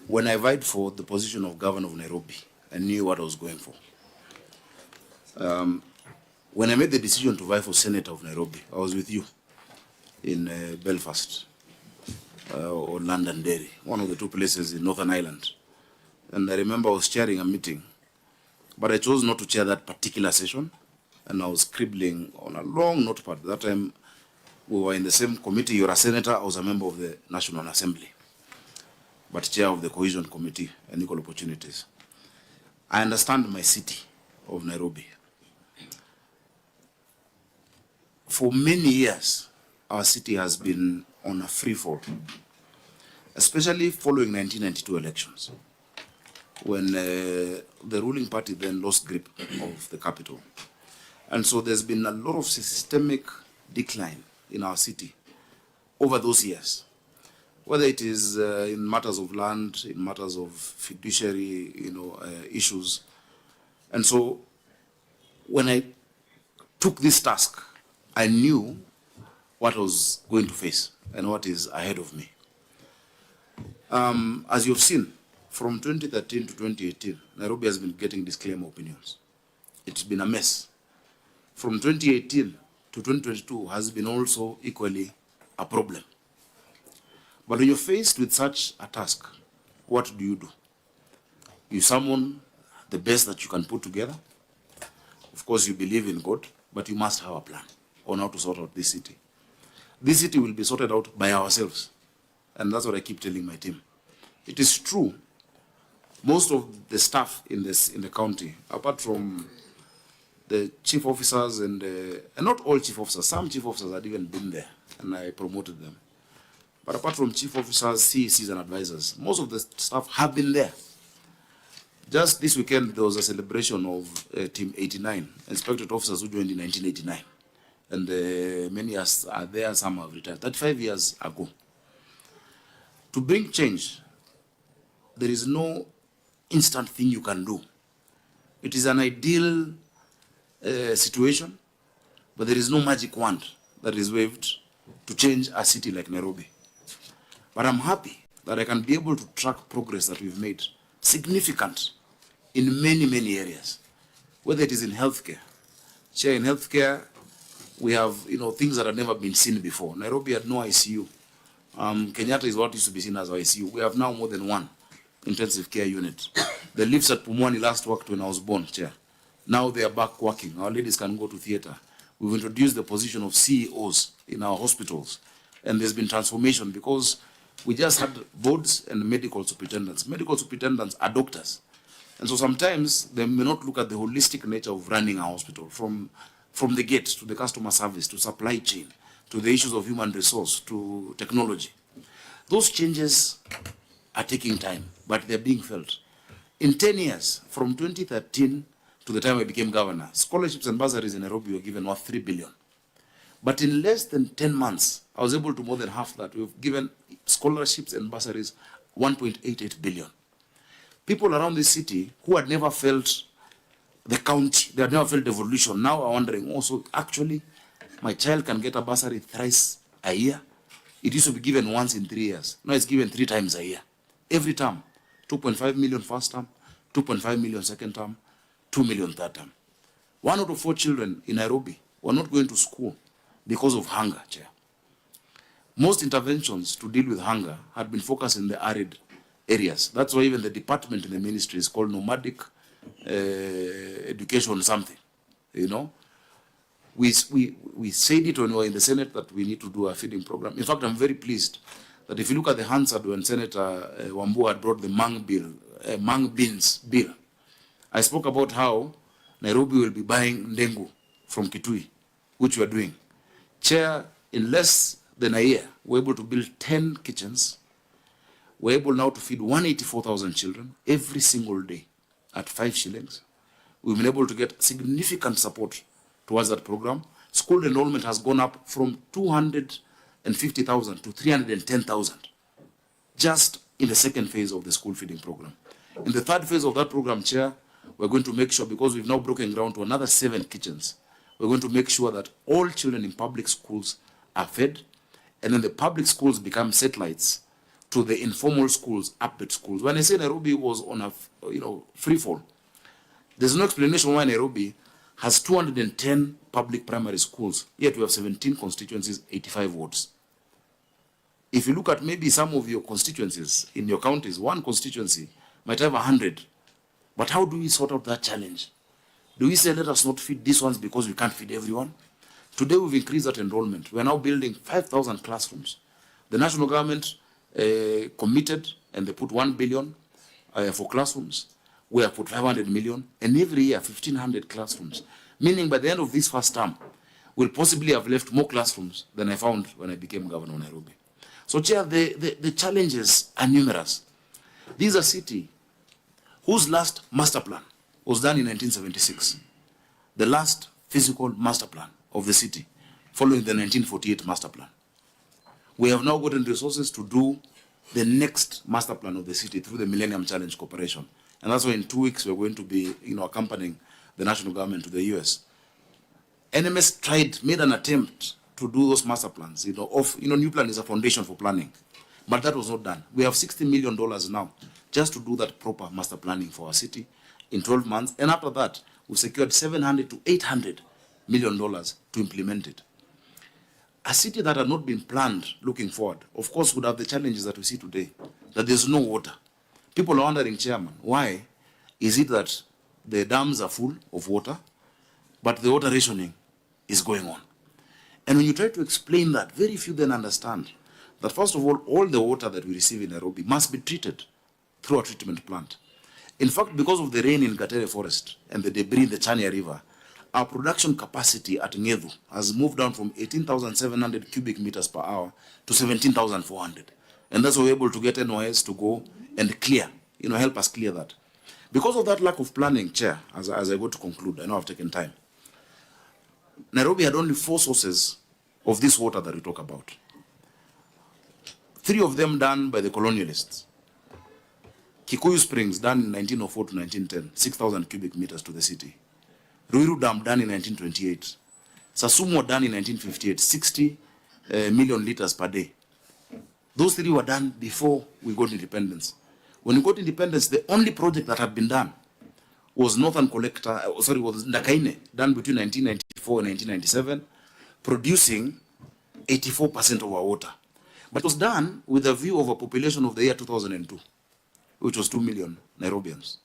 When I vied for the position of governor of Nairobi, I knew what I was going for. When I made the decision to vie for senator of Nairobi, I was with you in Belfast or Londonderry, one of the two places in Northern Ireland. And I remember I was chairing a meeting, but I chose not to chair that particular session, and I was scribbling on a long notepad. That time, we were in the same committee. You're a senator, I was a member of the National Assembly, but chair of the Cohesion Committee and Equal Opportunities. I understand my city of Nairobi. For many years, our city has been on a free fall, especially following 1992 elections, when the ruling party then lost grip of the capital. And so there's been a lot of systemic decline in our city over those years, whether it is in matters of land, in matters of fiduciary, issues. And so when I took this task, I knew what I was going to face and what is ahead of me. As you've seen, from 2013 to 2018, Nairobi has been getting disclaimer opinions. It's been a mess. From 2018 to 2022 has been also equally a problem. But when you're faced with such a task, what do? You summon the best that you can put together. Of course, you believe in God, but you must have a plan on how to sort out this city. This city will be sorted out by ourselves. And that's what I keep telling my team. It is true, most of the staff in the county, apart from the chief officers and not all chief officers, some chief officers had even been there, and I promoted them. But apart from chief officers, CECs and advisors, most of the staff have been there. Just this weekend, there was a celebration of Team 89, inspectorate officers who joined in 1989. And many are there, some have retired, 35 years ago. To bring change, there is no instant thing you can do. It is an ideal situation, but there is no magic wand that is waved to change a city like Nairobi. But I'm happy that I can be able to track progress that we've made, significant in many, many areas, whether it is in healthcare. Chair, in healthcare, we have things that have never been seen before. Nairobi had no ICU. Kenyatta is what used to be seen as ICU. We have now more than one intensive care unit. The lifts at Pumwani last worked when I was born, Chair. Now they are back working. Our ladies can go to theater. We've introduced the position of CEOs in our hospitals. And there's been transformation because we just had boards and medical superintendents. Medical superintendents are doctors. And so sometimes they may not look at the holistic nature of running a hospital, from the gate to the customer service, to supply chain, to the issues of human resource, to technology. Those changes are taking time, but they're being felt. In 10 years, from 2013 to the time I became governor, scholarships and bursaries in Nairobi were given worth 3 billion. But in less than 10 months, I was able to more than half that. We've given scholarships and bursaries 1.88 billion. People around this city who had never felt the county, they had never felt devolution, now are wondering, oh, so actually my child can get a bursary thrice a year? It used to be given once in 3 years. Now it's given 3 times a year. Every term, 2.5 million first term, 2.5 million second term, 2 million third term. 1 out of 4 children in Nairobi were not going to school because of hunger, Chair. Most interventions to deal with hunger had been focused in the arid areas. That's why even the department in the ministry is called nomadic education something, We said it when we were in the Senate that we need to do a feeding program. In fact, I'm very pleased that if you look at the Hansard when Senator Wambua had brought the Mang Beans bill, I spoke about how Nairobi will be buying ndengu from Kitui, which we are doing. Chair, in less than a year, we're able to build 10 kitchens. We're able now to feed 184,000 children every single day at 5 shillings. We've been able to get significant support towards that program. School enrollment has gone up from 250,000 to 310,000 just in the second phase of the school feeding program. In the third phase of that program, Chair, we're going to make sure, because we've now broken ground to another 7 kitchens, we're going to make sure that all children in public schools are fed and then the public schools become satellites to the informal schools, upbeat schools. When I say Nairobi was on a free fall, there's no explanation why Nairobi has 210 public primary schools, yet we have 17 constituencies, 85 wards. If you look at maybe some of your constituencies in your counties, one constituency might have 100. But how do we sort out that challenge? Do we say, let us not feed these ones because we can't feed everyone? Today we've increased that enrollment. We're now building 5,000 classrooms. The national government committed, and they put 1 billion for classrooms. We have put 500 million, and every year 1,500 classrooms. Meaning by the end of this first term, we'll possibly have left more classrooms than I found when I became governor of Nairobi. So, Chair, the challenges are numerous. This is a city whose last master plan was done in 1976. The last physical master plan of the city, following the 1948 master plan. We have now gotten resources to do the next master plan of the city through the Millennium Challenge Corporation. And that's why in 2 weeks we're going to be accompanying the national government to the US. NMS made an attempt to do those master plans. New plan is a foundation for planning. But that was not done. We have $60 million now just to do that proper master planning for our city in 12 months. And after that, we secured $700 to $800 million to implement it. A city that had not been planned looking forward, of course, would have the challenges that we see today, that there's no water. People are wondering, Chairman, why is it that the dams are full of water, but the water rationing is going on? And when you try to explain that, very few then understand that, first of all the water that we receive in Nairobi must be treated through a treatment plant. In fact, because of the rain in Gatere Forest and the debris in the Chania River, our production capacity at Ngedu has moved down from 18,700 cubic meters per hour to 17,400. And that's why we're able to get NOS to go and clear, help us clear that. Because of that lack of planning, Chair, as I go to conclude, I know I've taken time, Nairobi had only 4 sources of this water that we talk about. 3 of them done by the colonialists. Kikuyu Springs done in 1904 to 1910, 6,000 cubic meters to the city. Ruiru Dam done in 1928. Sasumo done in 1958, 60 million liters per day. Those 3 were done before we got independence. When we got independence, the only project that had been done was was Ndakaine, done between 1994 and 1997, producing 84% of our water. But it was done with a view of a population of the year 2002, which was 2 million Nairobians.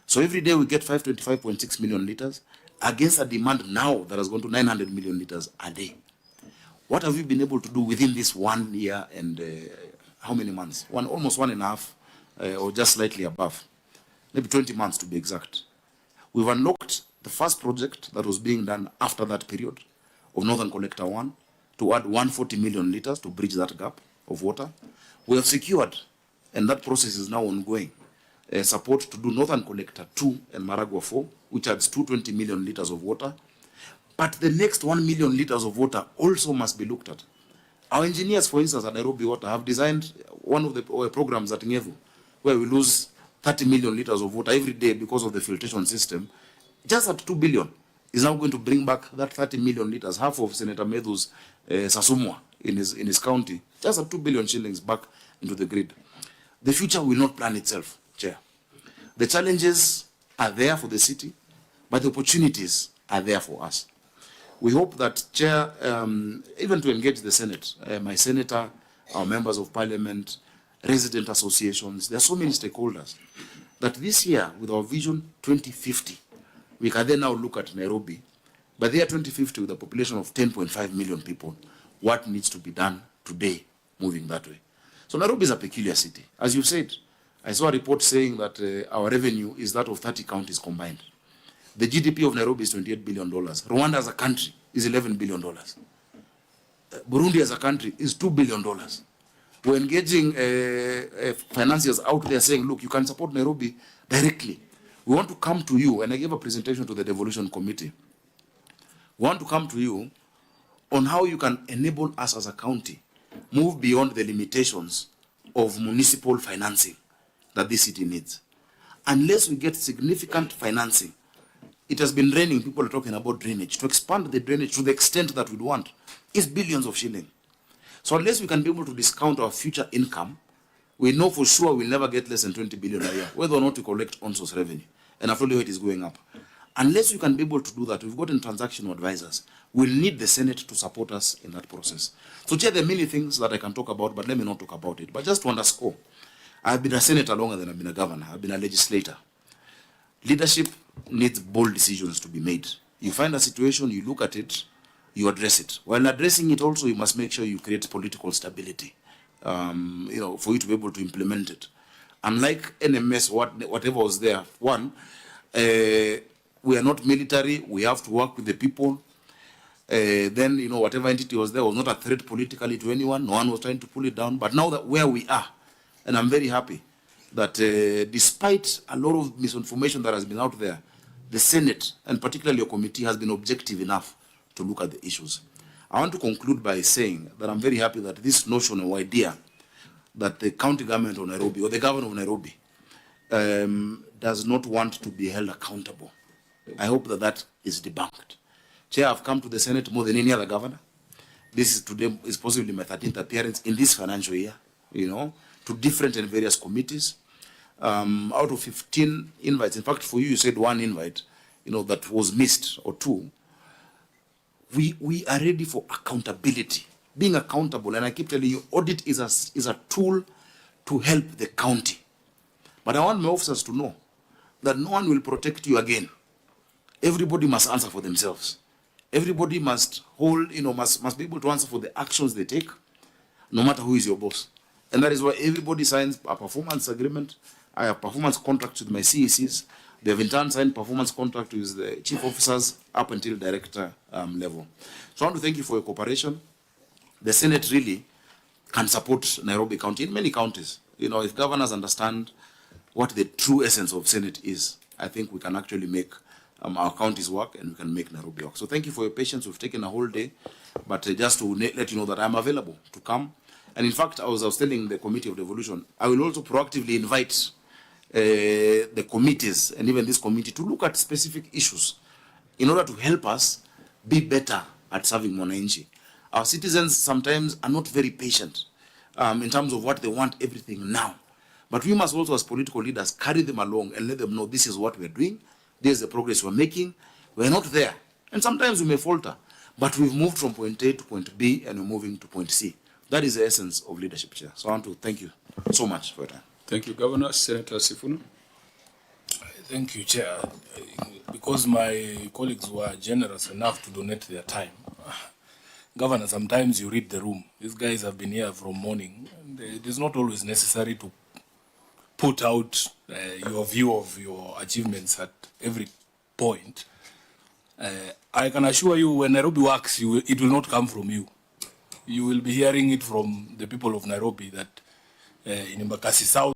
So every day we get 525.6 million liters against a demand now that has gone to 900 million liters a day. What have we been able to do within this 1 year and how many months? Almost 1.5 or just slightly above. Maybe 20 months to be exact. We've unlocked the first project that was being done after that period of Northern Collector 1 to add 140 million liters to bridge that gap of water. We have secured, and that process is now ongoing, support to do Northern Collector 2 and Maragua 4, which adds 220 million liters of water. But the next 1 million liters of water also must be looked at. Our engineers, for instance, at Nairobi Water have designed one of the programs at Ngevu, where we lose 30 million liters of water every day because of the filtration system. Just at 2 billion is now going to bring back that 30 million liters, half of Senator Medhu's Sasumwa in his county, just at 2 billion shillings back into the grid. The future will not plan itself, Chair. The challenges are there for the city, but the opportunities are there for us. We hope that, Chair, even to engage the Senate, my senator, our members of parliament, resident associations, there are so many stakeholders, that this year, with our vision 2050, we can then now look at Nairobi. By the year 2050, with a population of 10.5 million people, what needs to be done today, moving that way? So Nairobi is a peculiar city. As you said, I saw a report saying that our revenue is that of 30 counties combined. The GDP of Nairobi is $28 billion. Rwanda as a country is $11 billion. Burundi as a country is $2 billion. We're engaging financiers out there saying, look, you can support Nairobi directly. We want to come to you, and I gave a presentation to the devolution committee. We want to come to you on how you can enable us as a county move beyond the limitations of municipal financing that this city needs. Unless we get significant financing, it has been raining, people are talking about drainage. To expand the drainage to the extent that we'd want is billions of shillings. So unless we can be able to discount our future income, we know for sure we'll never get less than 20 billion a year, whether or not we collect on-source revenue. And I've told you it is going up. Unless we can be able to do that, we've gotten transactional advisors. We'll need the Senate to support us in that process. So, Chair, there are many things that I can talk about, but let me not talk about it. But just to underscore, I've been a senator longer than I've been a governor. I've been a legislator. Leadership needs bold decisions to be made. You find a situation, you look at it, you address it. While addressing it also, you must make sure you create political stability, for you to be able to implement it. Unlike NMS, whatever was there, one, we are not military, we have to work with the people. Then, whatever entity was there was not a threat politically to anyone. No one was trying to pull it down. But now that where we are, and I'm very happy that despite a lot of misinformation that has been out there, the Senate, and particularly your committee, has been objective enough to look at the issues. I want to conclude by saying that I'm very happy that this notion or idea that the county government of Nairobi, or the governor of Nairobi, does not want to be held accountable. I hope that that is debunked. Chair, I've come to the Senate more than any other governor. This is today is possibly my 13th appearance in this financial year, to different and various committees. Out of 15 invites, in fact, for you, you said one invite, that was missed, or two. We are ready for accountability, being accountable. And I keep telling you, audit is a tool to help the county. But I want my officers to know that no one will protect you again. Everybody must answer for themselves. Everybody must must be able to answer for the actions they take, no matter who is your boss. And that is why everybody signs a performance agreement. I have performance contracts with my CECs. They have in turn signed performance contract with the chief officers up until director level. So I want to thank you for your cooperation. The Senate really can support Nairobi County in many counties. If governors understand what the true essence of Senate is, I think we can actually make our counties work, and we can make Nairobi work. So thank you for your patience. We've taken a whole day, but just to let you know that I'm available to come. And in fact, I was telling the Committee of Devolution, I will also proactively invite the committees and even this committee to look at specific issues in order to help us be better at serving Mwananchi. Our citizens sometimes are not very patient in terms of what they want, everything now. But we must also, as political leaders, carry them along and let them know this is what we're doing. This is the progress we're making. We're not there. And sometimes we may falter, but we've moved from point A to point B, and we're moving to point C. That is the essence of leadership, Chair. So I want to thank you so much for your time. Thank you, Governor. Senator Sifuna. Thank you, Chair. Because my colleagues were generous enough to donate their time. Governor, sometimes you read the room. These guys have been here from morning. And it is not always necessary to put out your view of your achievements at every point. I can assure you, when Nairobi works, it will not come from you. You will be hearing it from the people of Nairobi that in Embakasi South,